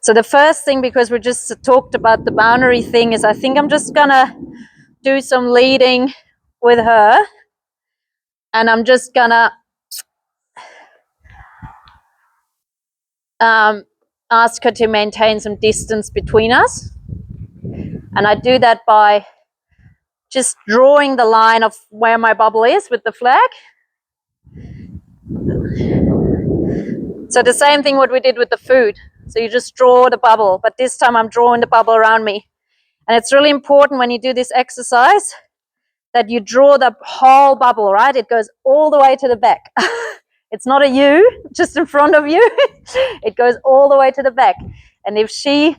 So the first thing, because we just talked about the boundary thing, is I think I'm just gonna do some leading with her, and I'm just gonna ask her to maintain some distance between us. And I do that by just drawing the line of where my bubble is with the flag. So the same thing what we did with the food. So you just draw the bubble, but this time I'm drawing the bubble around me. And it's really important when you do this exercise that you draw the whole bubble, right? It goes all the way to the back. It's not a U just in front of you. It goes all the way to the back. And if she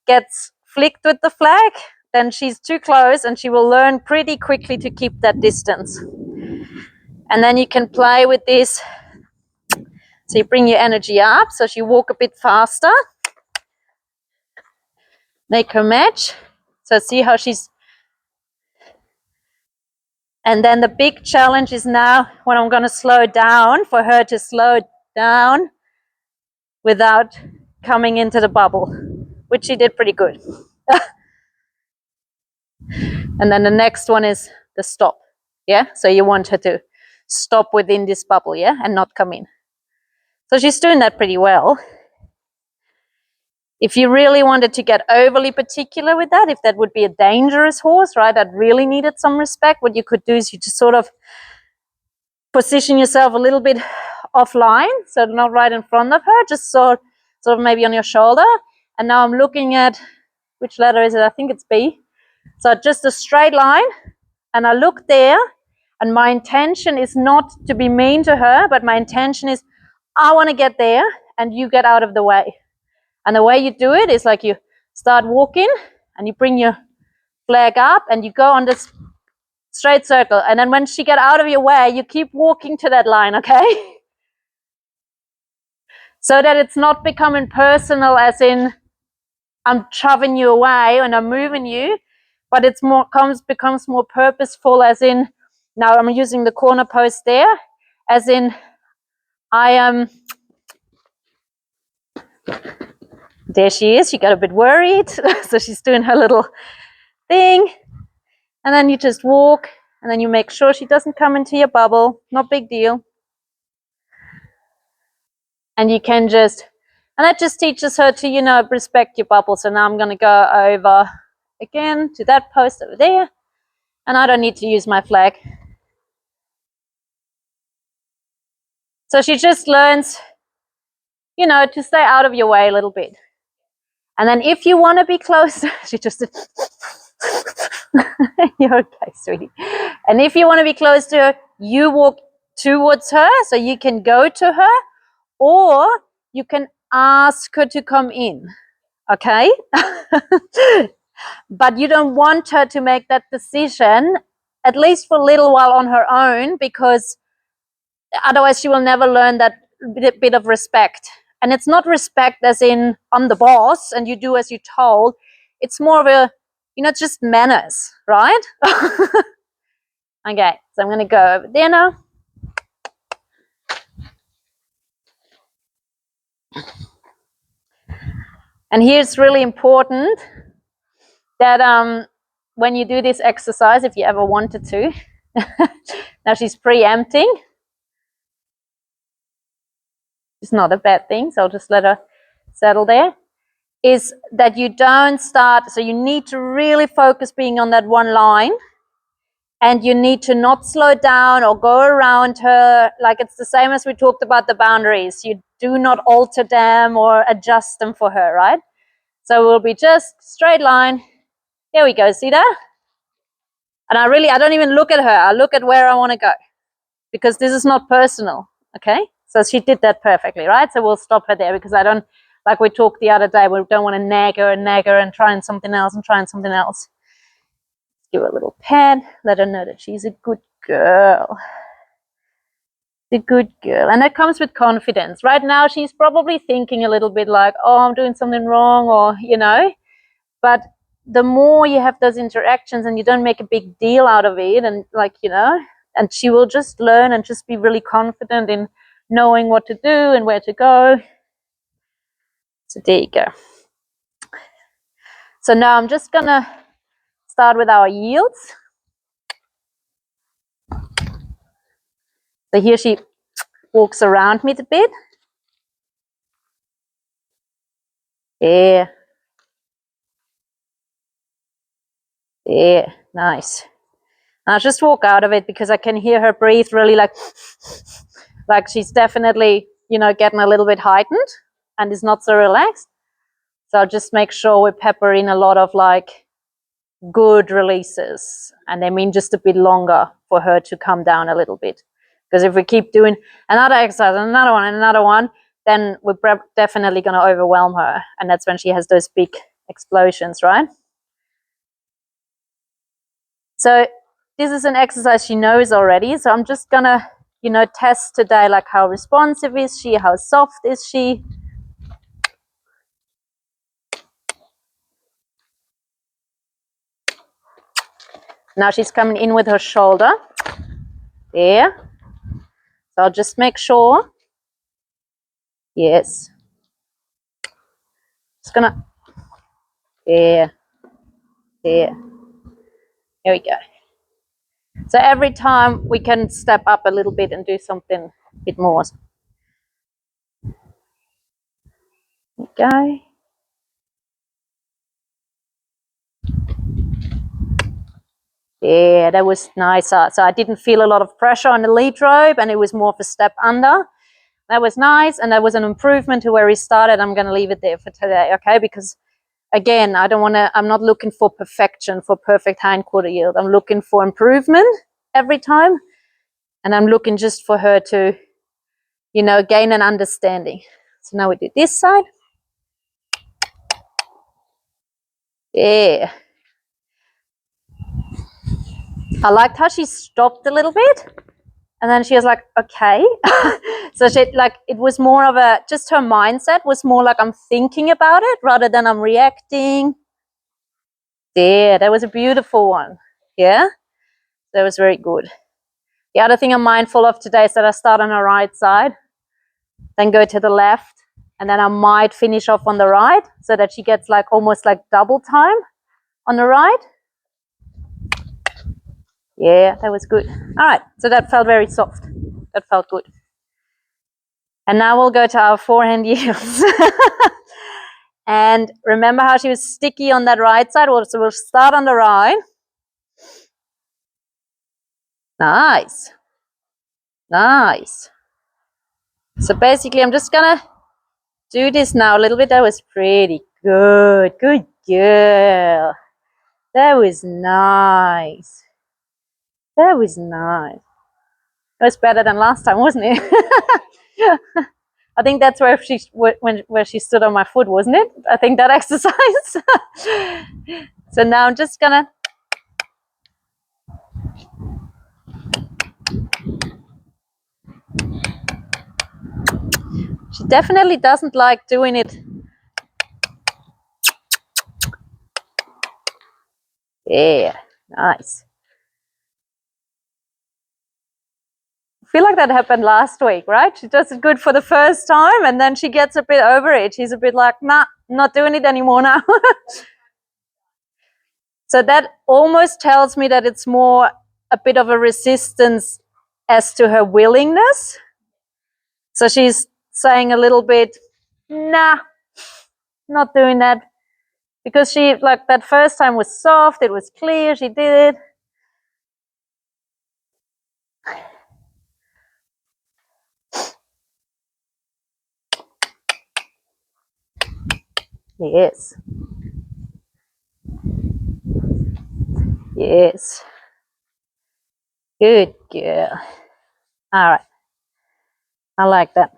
gets flicked with the flag, then she's too close and she will learn pretty quickly to keep that distance. And then you can play with this. So you bring your energy up, so she walk a bit faster. Make her match. So see how she's... And then the big challenge is now when I'm going to slow down, for her to slow down without coming into the bubble, which she did pretty good. And then the next one is the stop. Yeah, so you want her to stop within this bubble, yeah, and not come in. So she's doing that pretty well. If you really wanted to get overly particular with that, if that would be a dangerous horse, right, that really needed some respect, what you could do is you just sort of position yourself a little bit offline, so not right in front of her, just sort of maybe on your shoulder. And now I'm looking at, which letter is it? I think it's B. So just a straight line, and I look there, and my intention is not to be mean to her, but my intention is I want to get there and you get out of the way. And the way you do it is like you start walking and you bring your flag up and you go on this straight circle. And then when she get out of your way, you keep walking to that line, okay? So that it's not becoming personal, as in I'm shoving you away and I'm moving you, but it's more becomes more purposeful, as in now I'm using the corner post there, as in I am... There she is. She got a bit worried. So she's doing her little thing. And then you just walk, and then you make sure she doesn't come into your bubble. Not big deal. And you can just... And that just teaches her to, you know, respect your bubble. So now I'm going to go over again to that post over there. And I don't need to use my flag. So she just learns, you know, to stay out of your way a little bit. And then if you want to be close, she just... You're okay, sweetie. And if you want to be close to her, you walk towards her, so you can go to her, or you can ask her to come in, okay? But you don't want her to make that decision, at least for a little while, on her own, because otherwise she will never learn that bit of respect. And it's not respect as in I'm the boss and you do as you're told. It's more of a, you know, just manners, right? Okay, so I'm going to go over there now. And here it's really important that when you do this exercise, if you ever wanted to, now she's preempting. It's not a bad thing, so I'll just let her settle there. Is that you don't start, so you need to really focus being on that one line, and you need to not slow down or go around her. Like it's the same as we talked about the boundaries. You do not alter them or adjust them for her, right? So we'll be just straight line. There we go, see that? And I don't even look at her. I look at where I want to go, because this is not personal, okay? So she did that perfectly, right? So we'll stop her there, because I don't, like we talked the other day, we don't want to nag her and trying something else. Give her a little pat, let her know that she's a good girl. The good girl. And that comes with confidence. Right now, she's probably thinking a little bit like, oh, I'm doing something wrong, or, you know. But the more you have those interactions and you don't make a big deal out of it, and like, you know, and she will just learn and just be really confident in knowing what to do and where to go. So there you go. So now I'm just gonna start with our yields. So here she walks around me a bit. Yeah. Yeah, nice. I'll just walk out of it because I can hear her breathe really like she's definitely, you know, getting a little bit heightened and is not so relaxed. So I'll just make sure we pepper in a lot of like good releases, and I mean just a bit longer for her to come down a little bit. Because if we keep doing another exercise and another one and another one, then we're definitely going to overwhelm her, and that's when she has those big explosions, right? So this is an exercise she knows already, so I'm just gonna, you know, test today like how responsive is she, how soft is she. Now she's coming in with her shoulder. There. So I'll just make sure. Yes. Just gonna. There. There. Here we go. So every time we can step up a little bit and do something a bit more. There we go. Yeah, that was nice. So I didn't feel a lot of pressure on the lead rope, and it was more of a step under. That was nice, and that was an improvement to where we started. I'm going to leave it there for today, okay? Because again, I'm not looking for perfection, for perfect hindquarter yield. I'm looking for improvement every time, and I'm looking just for her to, you know, gain an understanding. So now we do this side. Yeah. I liked how she stopped a little bit, and then she was like, okay. So she, like, it was more of a, just her mindset was more like I'm thinking about it rather than I'm reacting. There, that was a beautiful one. Yeah, that was very good. The other thing I'm mindful of today is that I start on the right side, then go to the left, and then I might finish off on the right so that she gets like almost like double time on the right. Yeah, that was good. All right, so that felt very soft. That felt good. And now we'll go to our forehand yields. And remember how she was sticky on that right side? So we'll start on the right. Nice. Nice. So basically, I'm just going to do this now a little bit. That was pretty good. Good girl. That was nice. That was nice. That was better than last time, wasn't it? I think that's where she stood on my foot, wasn't it? I think that exercise. So now I'm just gonna. She definitely doesn't like doing it. Yeah, nice. I feel like that happened last week, right? She does it good for the first time, and then she gets a bit over it. She's a bit like, nah, not doing it anymore now. So that almost tells me that it's more a bit of a resistance as to her willingness. So she's saying a little bit, nah, not doing that. Because she, like, that first time was soft, it was clear, she did it. Yes. Yes. Good girl. All right. I like that.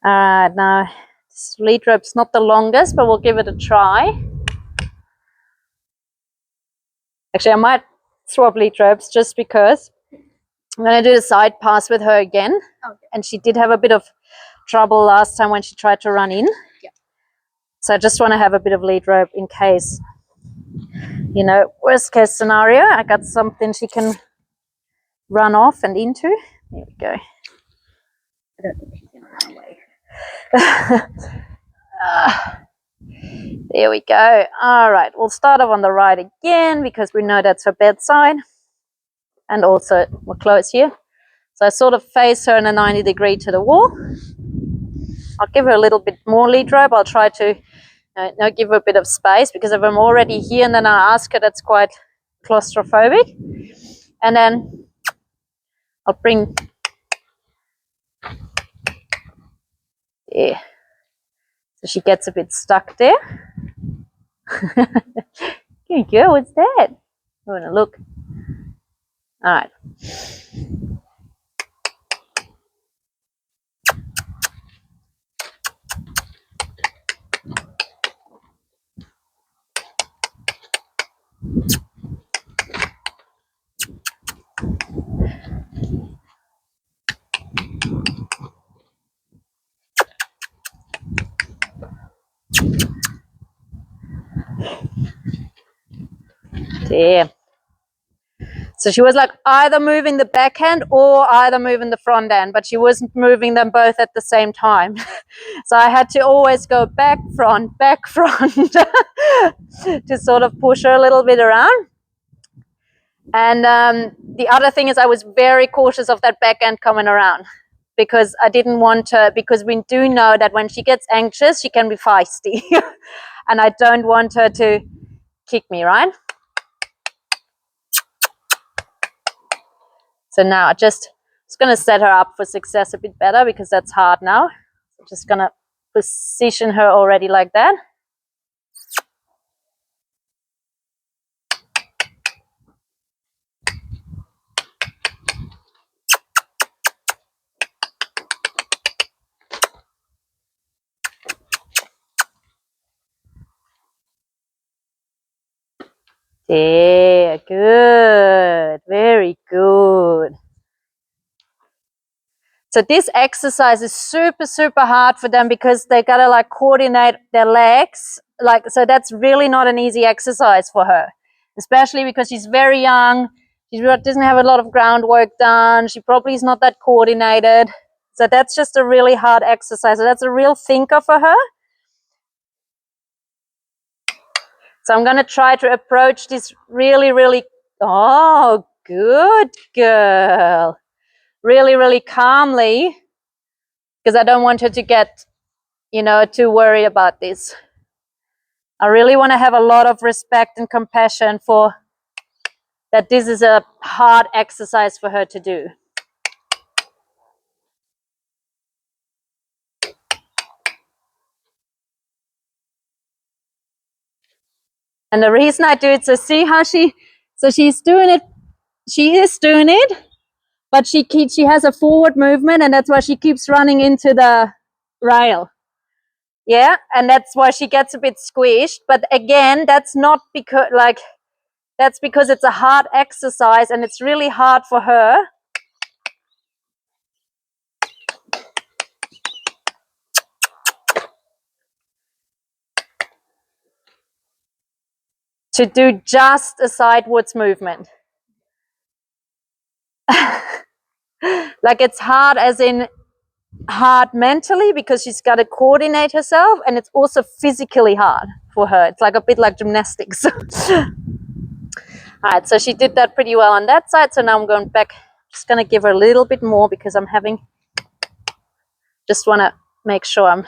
All right, now this lead rope's not the longest, but we'll give it a try. Actually, I might swap lead ropes just because I'm going to do the side pass with her again. Okay. And she did have a bit of trouble last time when she tried to run in. Yeah. So I just want to have a bit of lead rope in case, you know, worst case scenario, I got something she can run off and into. There we go. I don't think she's going to run away. There we go. All right, we'll start off on the right again because we know that's her bedside. And also we're close here. So I sort of face her in a 90-degree to the wall. I'll give her a little bit more lead rope. I'll try to give her a bit of space, because if I'm already here and then I ask her, that's quite claustrophobic. And then I'll bring, yeah, so she gets a bit stuck there. Here you go, what's that? I want to look. All right. There. So she was like either moving the backhand or either moving the front end, but she wasn't moving them both at the same time. So I had to always go back, front, to sort of push her a little bit around. And the other thing is I was very cautious of that back end coming around, because I didn't want her, because we do know that when she gets anxious, she can be feisty. And I don't want her to kick me, right? So now I just going to set her up for success a bit better, because that's hard now. So just going to position her already like that. There, good, very good. So this exercise is super, super hard for them, because they gotta like coordinate their legs. So that's really not an easy exercise for her, especially because she's very young. She doesn't have a lot of groundwork done. She probably is not that coordinated. So that's just a really hard exercise. So that's a real thinker for her. So I'm going to try to approach this really, really, oh, good girl. Really, really calmly, because I don't want her to get, too worried about this. I really want to have a lot of respect and compassion for that. This is a hard exercise for her to do. And the reason I do it, so see how she's doing it. She is doing it, but she has a forward movement, and that's why she keeps running into the rail. Yeah, and that's why she gets a bit squished. But again, that's not because that's because it's a hard exercise, and it's really hard for her to do just a sidewards movement. Like, it's hard as in hard mentally, because she's got to coordinate herself, and it's also physically hard for her. It's like a bit like gymnastics. All right, so she did that pretty well on that side. So now I'm going back, just going to give her a little bit more, because I'm just want to make sure I'm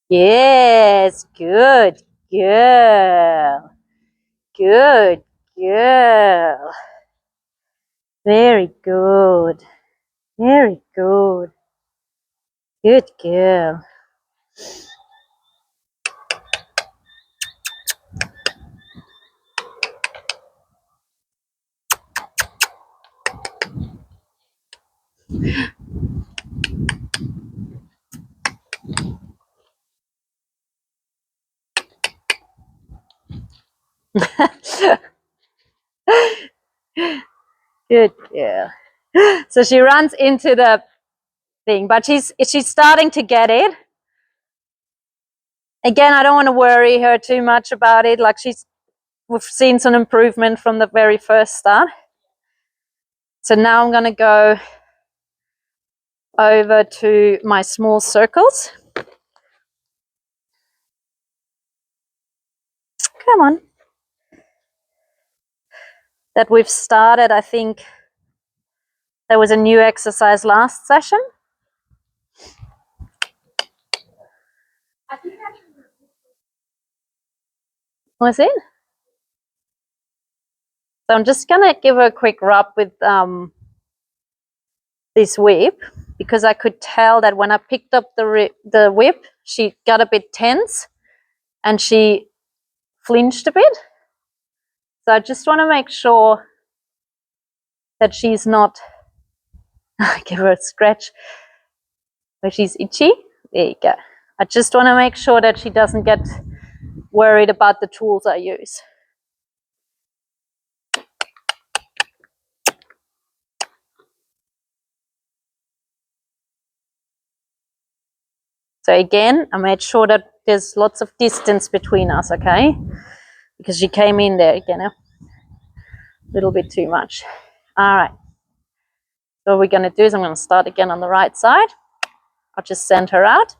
yes, good girl. Good girl. Very good. Very good. Good girl. Good girl. So she runs into the thing, but she's starting to get it. Again, I don't want to worry her too much about it. Like, she's we've seen some improvement from the very first start. So now I'm going to go over to my small circles. Come on. That we've started, I think there was a new exercise last session. Was it? So I'm just going to give her a quick rub with this whip, because I could tell that when I picked up the whip, she got a bit tense and she flinched a bit. So I just want to make sure that she's not, give her a scratch where she's itchy. There you go. I just want to make sure that she doesn't get worried about the tools I use. So again, I made sure that there's lots of distance between us, okay? Because she came in there again, a little bit too much. All right. So what we're going to do is I'm going to start again on the right side. I'll just send her out.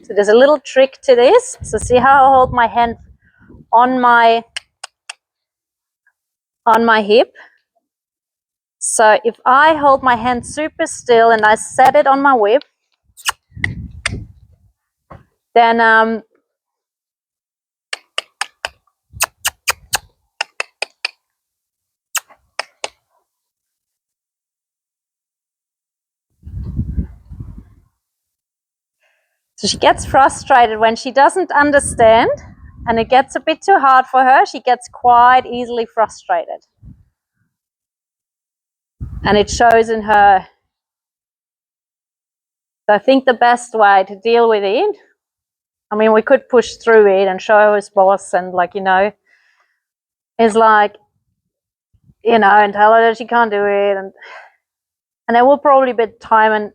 So there's a little trick to this. So see how I hold my hand on my hip? So if I hold my hand super still and I set it on my whip, then so she gets frustrated when she doesn't understand and it gets a bit too hard for her. She gets quite easily frustrated. And it shows in her. So I think the best way to deal with it, I mean, we could push through it and show her as boss and is and tell her that she can't do it. And there will probably be a time in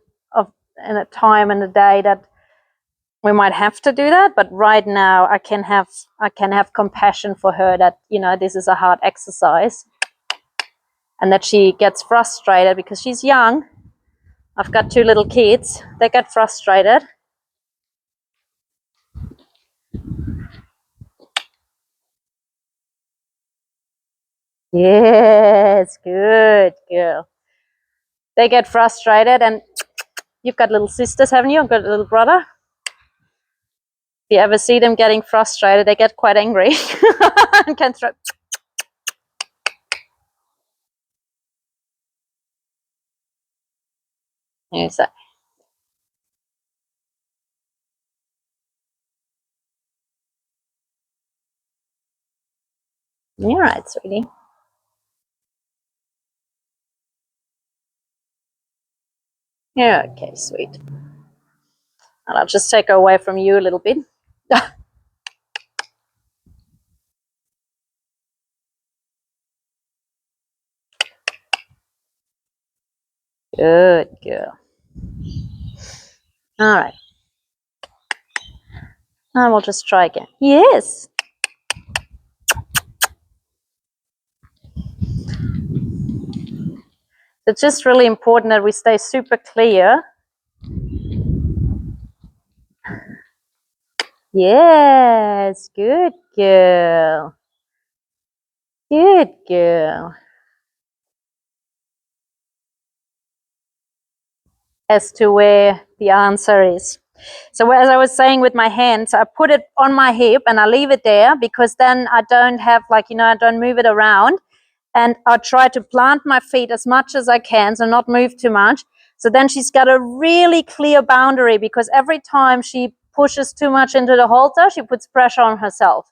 the day that we might have to do that, but right now I can have compassion for her that this is a hard exercise and that she gets frustrated because she's young. I've got 2 little kids. They get frustrated. Yes, good girl. They get frustrated, and you've got little sisters, haven't you? I've got a little brother. If you ever see them getting frustrated, they get quite angry and can throw. Yes. You're right, sweetie. Yeah, okay, sweet. And I'll just take her away from you a little bit. Good girl. All right. And we'll just try again. Yes. It's just really important that we stay super clear. Yes, good girl. Good girl. As to where the answer is. So as I was saying with my hands, I put it on my hip and I leave it there because then I don't have I don't move it around, and I try to plant my feet as much as I can, so not move too much. So then she's got a really clear boundary, because every time she pushes too much into the halter, she puts pressure on herself.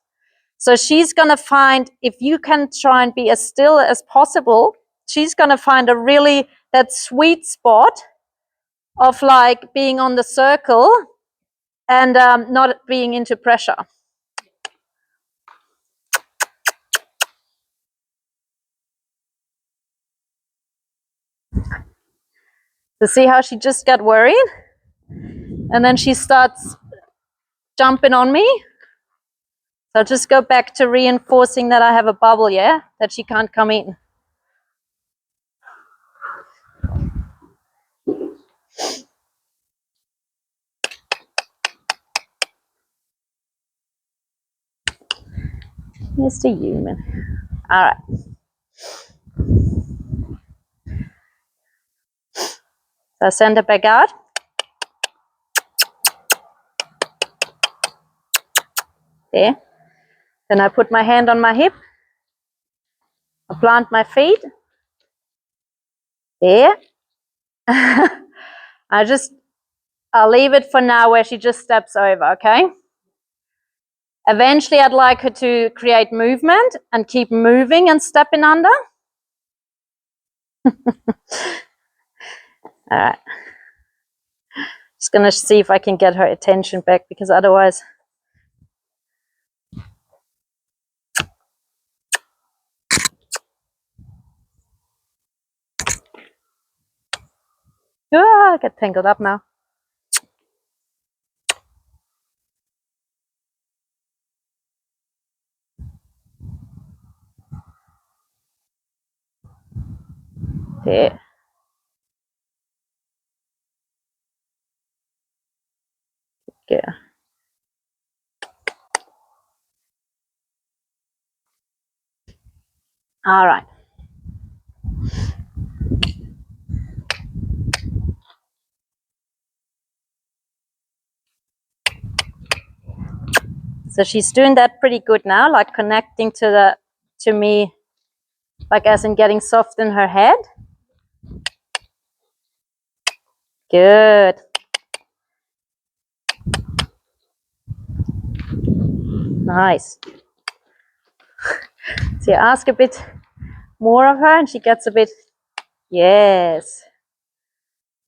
So she's going to find, if you can try and be as still as possible, she's going to find that sweet spot of being on the circle and not being into pressure. So see how she just got worried? And then she starts jumping on me. So I'll just go back to reinforcing that I have a bubble, yeah? That she can't come in. Here's the human. All right. So I send it back out. There. Then I put my hand on my hip. I plant my feet. There. I'll leave it for now where she just steps over, okay? Eventually, I'd like her to create movement and keep moving and stepping under. All right. Just going to see if I can get her attention back, because otherwise... I get tangled up now. There. Yeah. All right. So she's doing that pretty good now, like connecting to me, like as in getting soft in her head. Good. Nice. So you ask a bit more of her and she gets a bit, yes.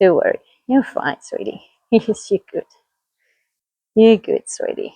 Don't worry. You're fine, sweetie. Yes, you're good. You're good, sweetie.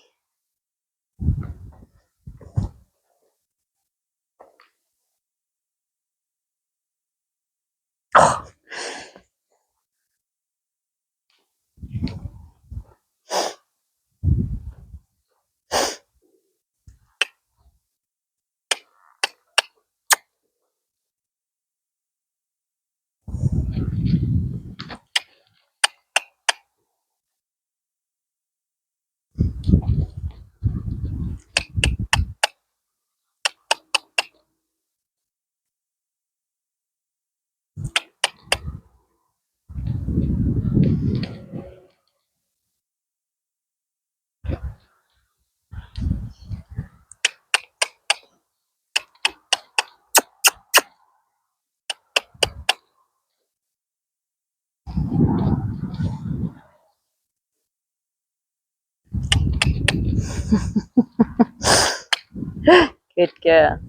Good girl.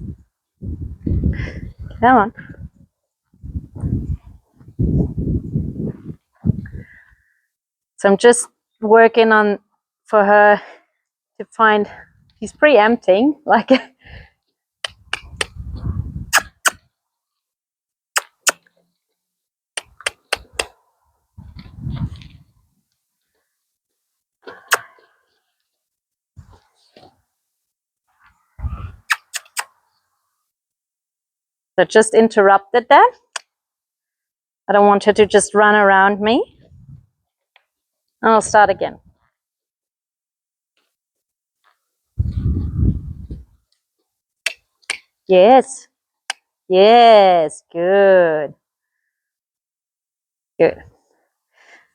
Come on. So I'm just working on for her to find, she's preempting, like so just interrupted that. I don't want her to just run around me. I'll start again. Yes. Yes. Good. Good.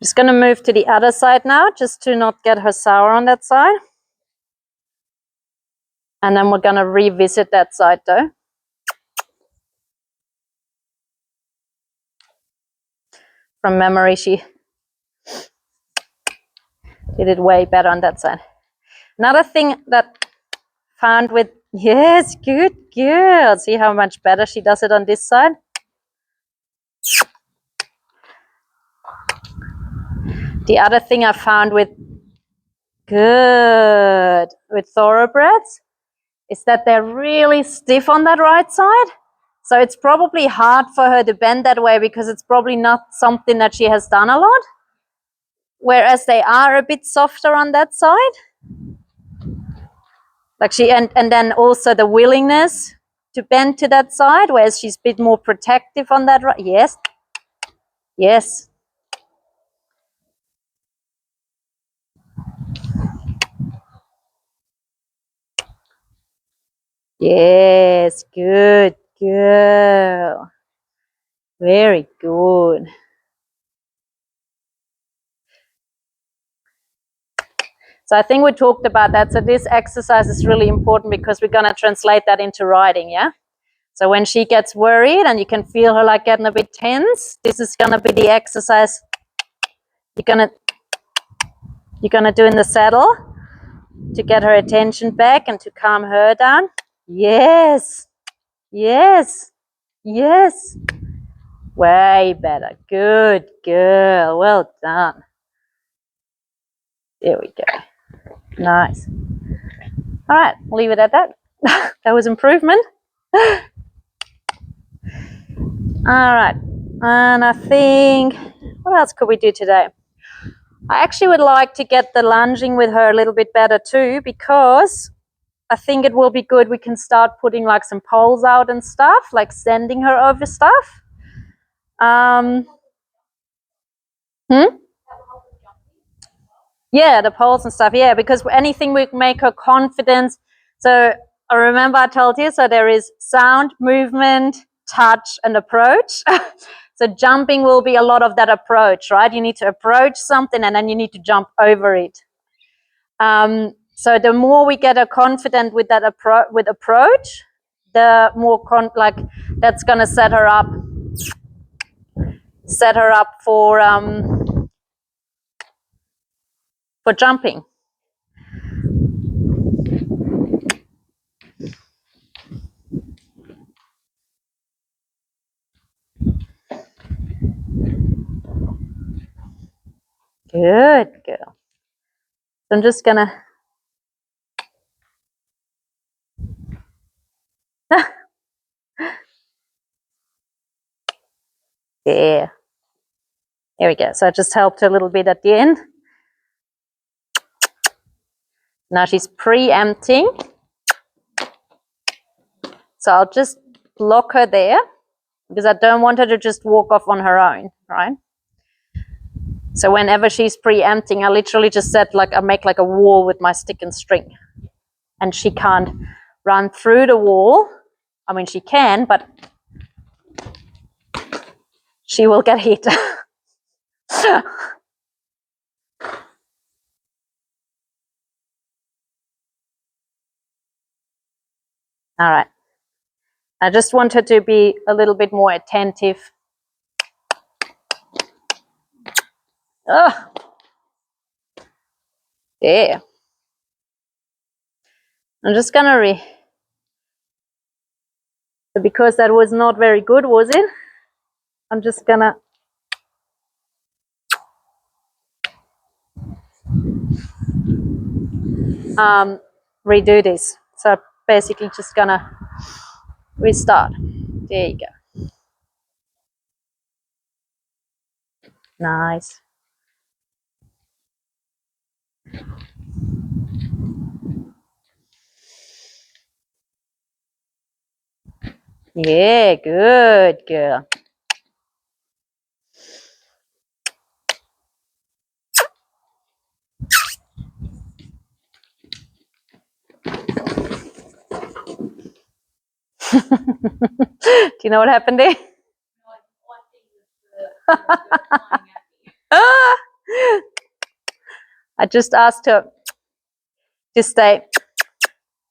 Just going to move to the other side now, just to not get her sour on that side. And then we're going to revisit that side though. From memory, she did it way better on that side. Another thing that found with, yes, good girl. See how much better she does it on this side? The other thing I found with Good. With thoroughbreds is that they're really stiff on that right side. So it's probably hard for her to bend that way because it's probably not something that she has done a lot. Whereas they are a bit softer on that side. Like and then also the willingness to bend to that side, whereas she's a bit more protective on that right. Yes. Yes. Yes. Good girl. Very good. So I think we talked about that. So this exercise is really important because we're going to translate that into riding, yeah? So when she gets worried and you can feel her like getting a bit tense, this is going to be the exercise you're going to do in the saddle to get her attention back and to calm her down. Yes. Yes. Yes. Way better. Good girl. Well done. There we go. Nice. All right, leave it at that. That was improvement. All right, and I think, what else could we do today? I actually would like to get the lunging with her a little bit better too, because I think it will be good. We can start putting like some poles out and stuff, like sending her over stuff. Yeah, the poles and stuff. Yeah, because anything we make her confident. So I remember I told you, so there is sound, movement, touch, and approach. So jumping will be a lot of that approach, right? You need to approach something and then you need to jump over it. So the more we get her confident with that approach, the more that's going to set her up for jumping. Good girl. So I'm just gonna yeah. There we go. So I just helped her a little bit at the end. Now she's preempting. So I'll just lock her there because I don't want her to just walk off on her own, right? So whenever she's preempting, I literally just I make like a wall with my stick and string. And she can't run through the wall. I mean, she can, but she will get hit. All right. I just want her to be a little bit more attentive. Yeah. I'm just gonna because that was not very good, was it? I'm just gonna redo this. So basically just gonna restart. There you go. Nice. Yeah, good girl. Do you know what happened there? I just asked her to stay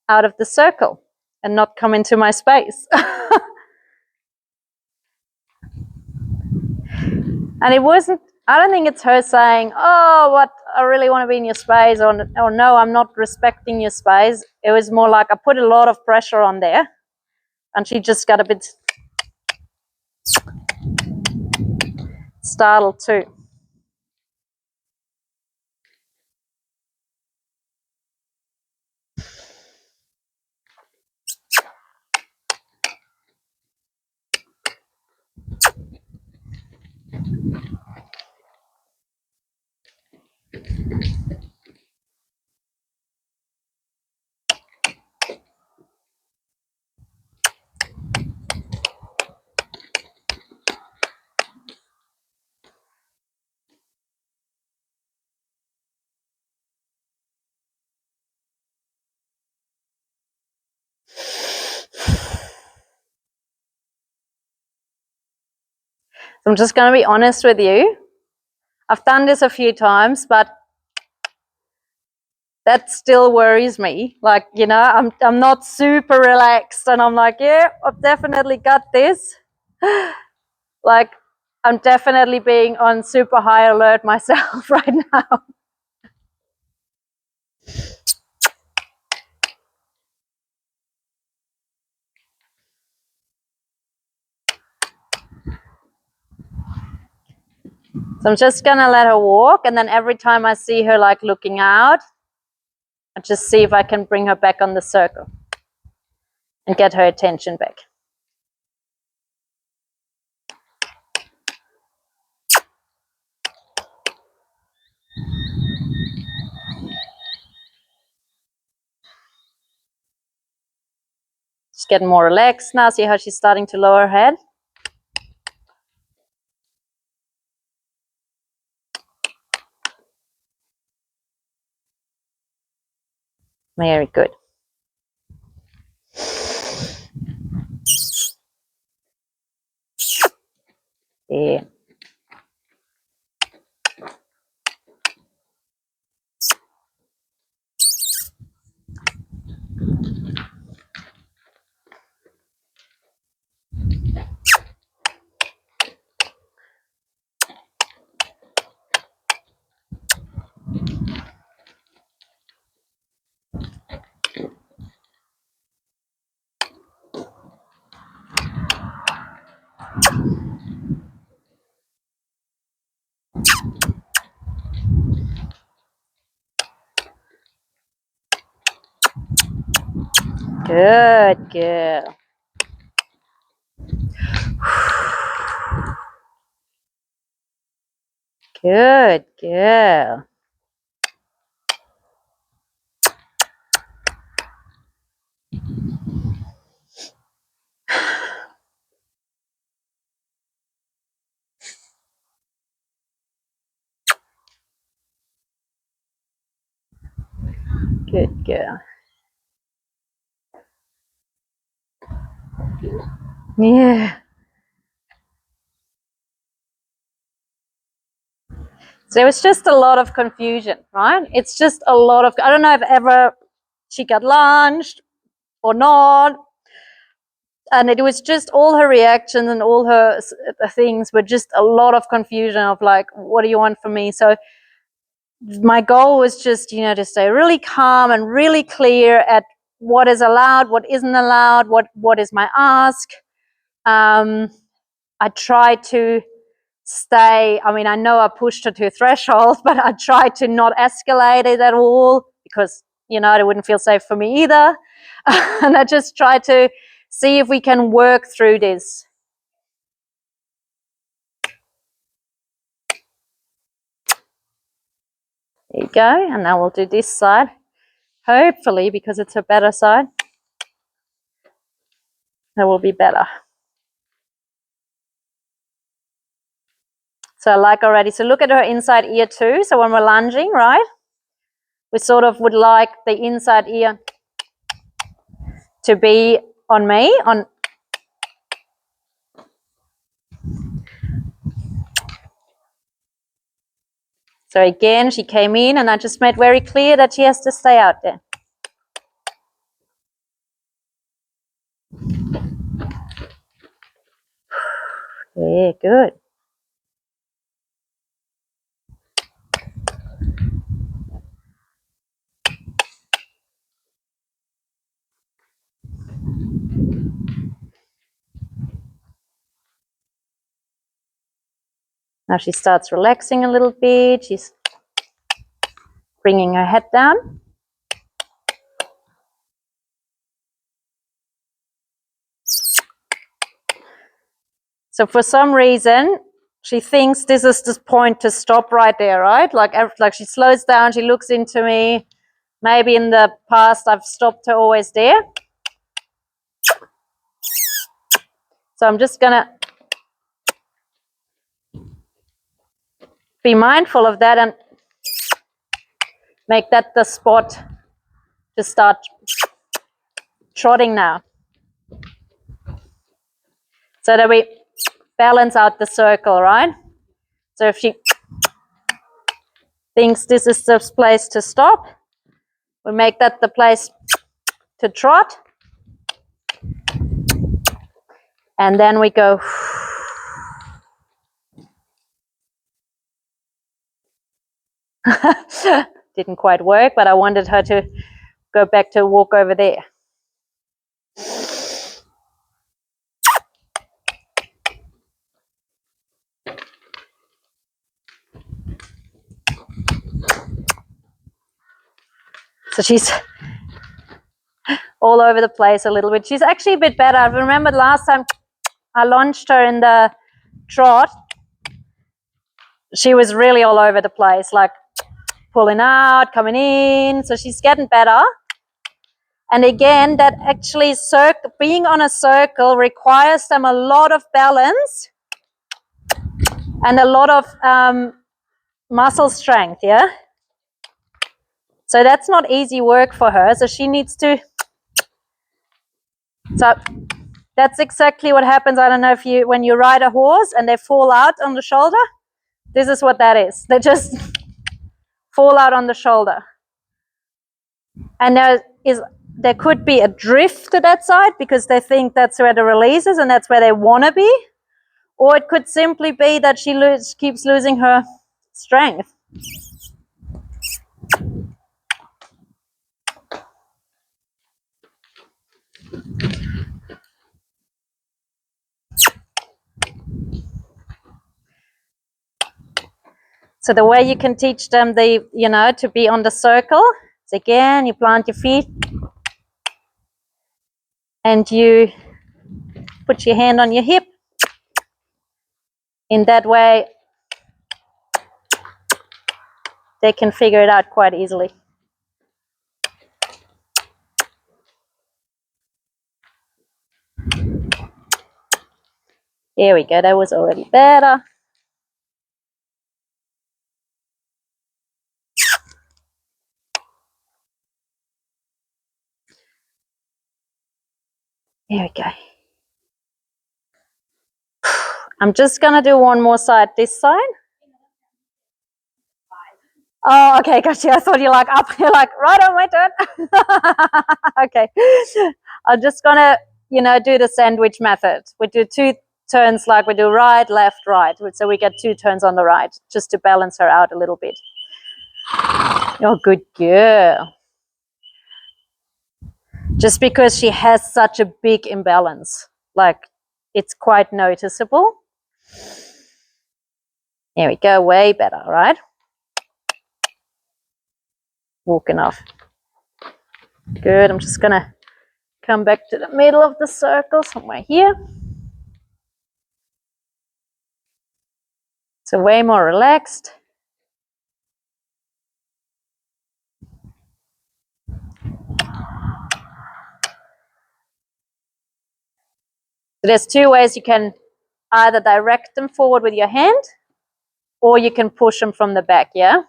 out of the circle and not come into my space. And it wasn't, I don't think it's her saying, oh, what, I really want to be in your space, or no, I'm not respecting your space. It was more like I put a lot of pressure on there and she just got a bit startled too. I'm just going to be honest with you. I've done this a few times, but that still worries me. Like, you know, I'm not super relaxed and I'm like, yeah, I've definitely got this. Like, I'm definitely being on super high alert myself right now. So I'm just going to let her walk, and then every time I see her like looking out, I just see if I can bring her back on the circle and get her attention back. She's getting more relaxed now. See how she's starting to lower her head? Very good. Yeah. Good girl. Good girl. Good girl. Yeah. So it was just a lot of confusion, right? It's just a lot of, I don't know if ever she got launched or not. And it was just all her reactions and all her things were just a lot of confusion of like, what do you want from me? So my goal was just, you know, to stay really calm and really clear at what is allowed, what isn't allowed, what is my ask. I tried to stay, I mean, I know I pushed her to a threshold, but I tried to not escalate it at all because, you know, it wouldn't feel safe for me either. And I just tried to see if we can work through this. There you go. And now we'll do this side. Hopefully, because it's a better side, that will be better. So I like already. So look at her inside ear too. So when we're lunging, right, we sort of would like the inside ear to be on me. So again, she came in and I just made very clear that she has to stay out there. Yeah, good. Now she starts relaxing a little bit. She's bringing her head down. So for some reason, she thinks this is the point to stop right there, right? Like she slows down, she looks into me. Maybe in the past I've stopped her always there. So I'm just gonna be mindful of that and make that the spot to start trotting now. So that we balance out the circle, right? So if she thinks this is the place to stop, we make that the place to trot. And then we go. Didn't quite work, but I wanted her to go back to walk over there. So she's all over the place a little bit. She's actually a bit better. I remember last time I launched her in the trot, she was really all over the place, like pulling out, coming in. So she's getting better. And again, that actually being on a circle requires them a lot of balance and a lot of muscle strength, yeah? So that's not easy work for her. So she needs to. So that's exactly what happens. I don't know if when you ride a horse and they fall out on the shoulder, this is what that is. They just fall out on the shoulder. And there could be a drift to that side because they think that's where the release is and that's where they want to be. Or it could simply be that she keeps losing her strength. So the way you can teach them to be on the circle is, again, you plant your feet and you put your hand on your hip. In that way, they can figure it out quite easily. There we go, that was already better. There we go. I'm just going to do one more side, this side. Oh, okay, gotcha. I thought you're like up. You're like, right on my turn. Okay. I'm just going to, do the sandwich method. We do 2 turns, like we do right, left, right. So we get 2 turns on the right, just to balance her out a little bit. Oh, good girl. Just because she has such a big imbalance, like it's quite noticeable. There we go, way better, right? Walking off. Good, I'm just gonna come back to the middle of the circle, somewhere here. So way more relaxed. So there's 2 ways you can either direct them forward with your hand, or you can push them from the back, yeah?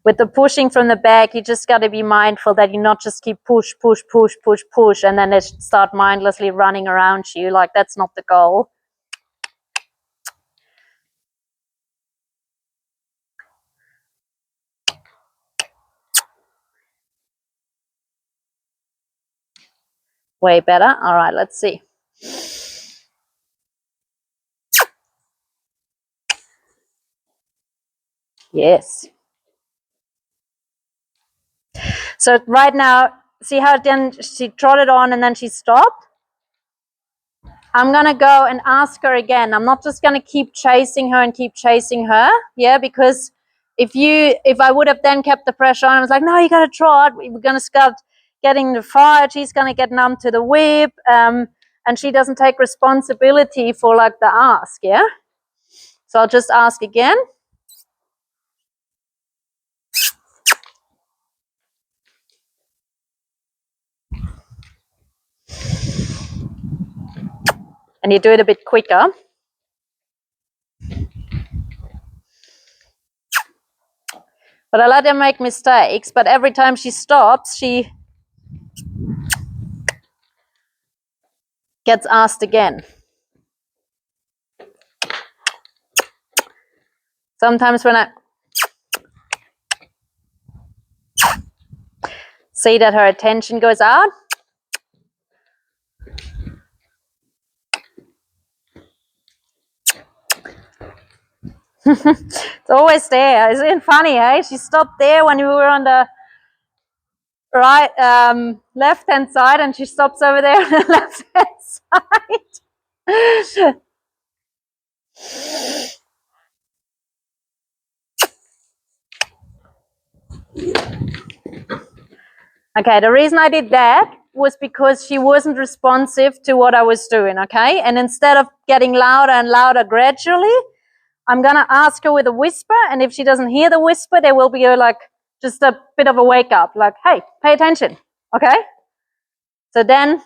With the pushing from the back, you just got to be mindful that you not just keep push, push, push, push, push, and then they start mindlessly running around you. Like, that's not the goal. Way better. All right, let's see. Yes. So right now, see how then she trotted on and then she stopped? I'm going to go and ask her again. I'm not just going to keep chasing her and keep chasing her, yeah, because if I would have then kept the pressure on, I was like, no, you got to trot. We're going to start getting the fight. She's going to get numb to the whip, and she doesn't take responsibility for like the ask, yeah? So I'll just ask again. And you do it a bit quicker. But I let her make mistakes, but every time she stops, she gets asked again. Sometimes when I see that her attention goes out, it's always there. Isn't it funny, eh? She stopped there when we were on the right, left-hand side, and she stops over there on the left-hand side. Okay, the reason I did that was because she wasn't responsive to what I was doing, okay? And instead of getting louder and louder gradually, I'm going to ask her with a whisper, and if she doesn't hear the whisper, there will be like just a bit of a wake up, like, hey, pay attention, okay? So then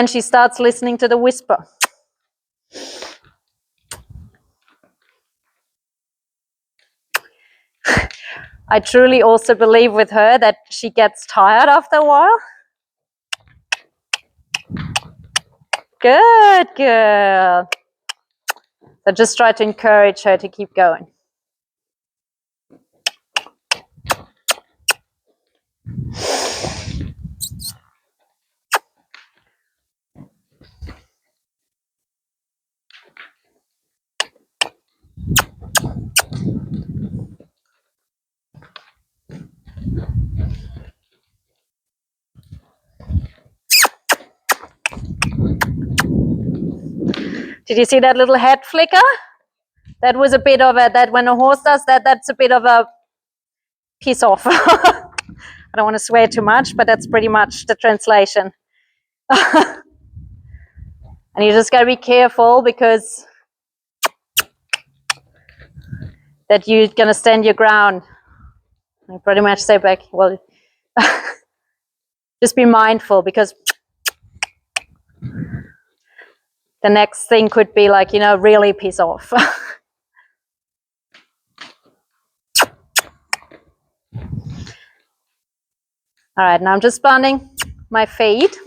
she starts listening to the whisper. I truly also believe with her that she gets tired after a while. Good girl. So just try to encourage her to keep going. Did you see that little head flicker? That was a bit of a, that when a horse does that, that's a bit of a piss off. I don't want to swear too much, but that's pretty much the translation. And you just got to be careful because that you're going to stand your ground. I pretty much say back, well, just be mindful because the next thing could be like, really piss off. All right, now I'm just bonding my feet.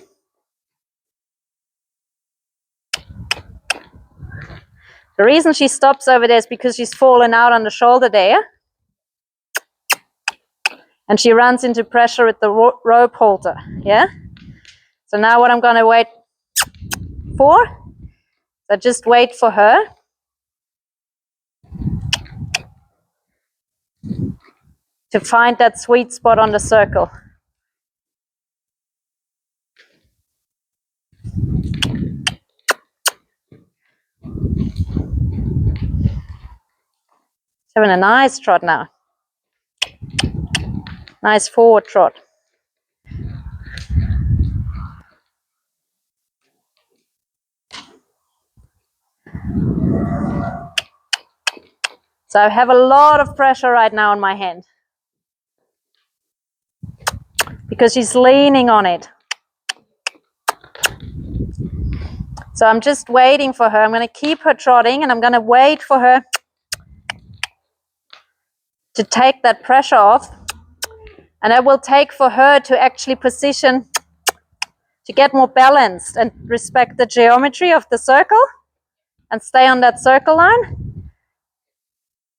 The reason she stops over there is because she's fallen out on the shoulder there. And she runs into pressure with the rope halter, yeah? So now what I'm going to wait for, so just wait for her to find that sweet spot on the circle. She's having a nice trot now. Nice forward trot. So I have a lot of pressure right now on my hand because she's leaning on it. So I'm just waiting for her. I'm going to keep her trotting and I'm going to wait for her to take that pressure off. And it will take for her to actually position to get more balanced and respect the geometry of the circle and stay on that circle line.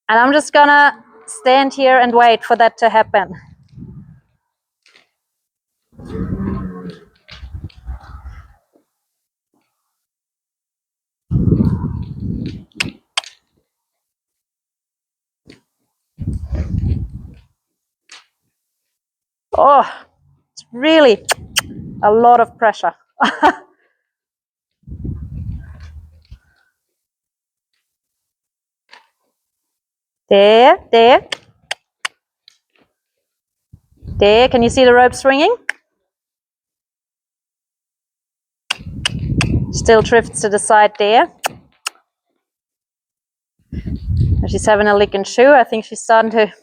And I'm just gonna stand here and wait for that to happen. Oh, it's really a lot of pressure. There. There, can you see the rope swinging? Still drifts to the side there. And she's having a lick and chew. I think she's starting to...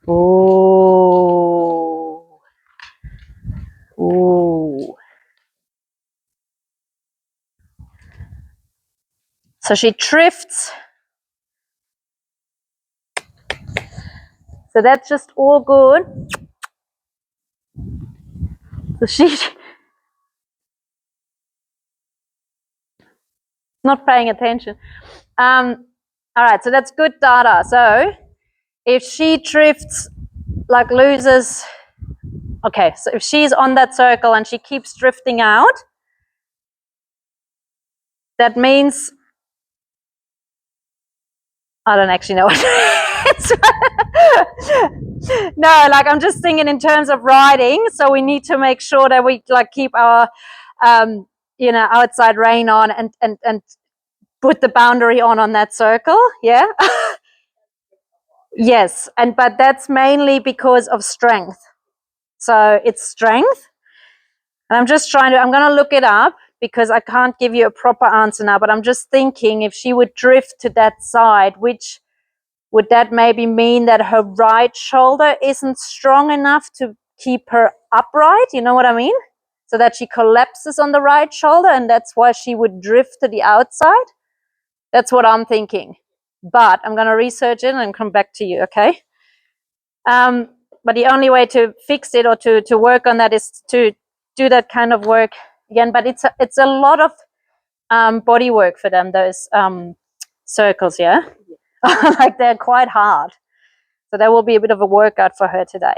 Ooh. Ooh. So she drifts So that's just all good. So she's not paying attention. All right, so that's good data. So if she drifts, like loses, okay, so if she's on that circle and she keeps drifting out, that means, I don't actually know what it means. No, like I'm just thinking in terms of riding. So we need to make sure that we like keep our, outside rein on and put the boundary on that circle. Yeah. Yes, but that's mainly because of strength. So it's strength. And I'm going to look it up because I can't give you a proper answer now, but I'm just thinking if she would drift to that side, would that maybe mean that her right shoulder isn't strong enough to keep her upright? You know what I mean? So that she collapses on the right shoulder and that's why she would drift to the outside. That's what I'm thinking. But I'm going to research it and come back to you, okay? But the only way to fix it or to work on that is to do that kind of work again. But it's a lot of body work for them, those circles, yeah? Like they're quite hard. So that will be a bit of a workout for her today.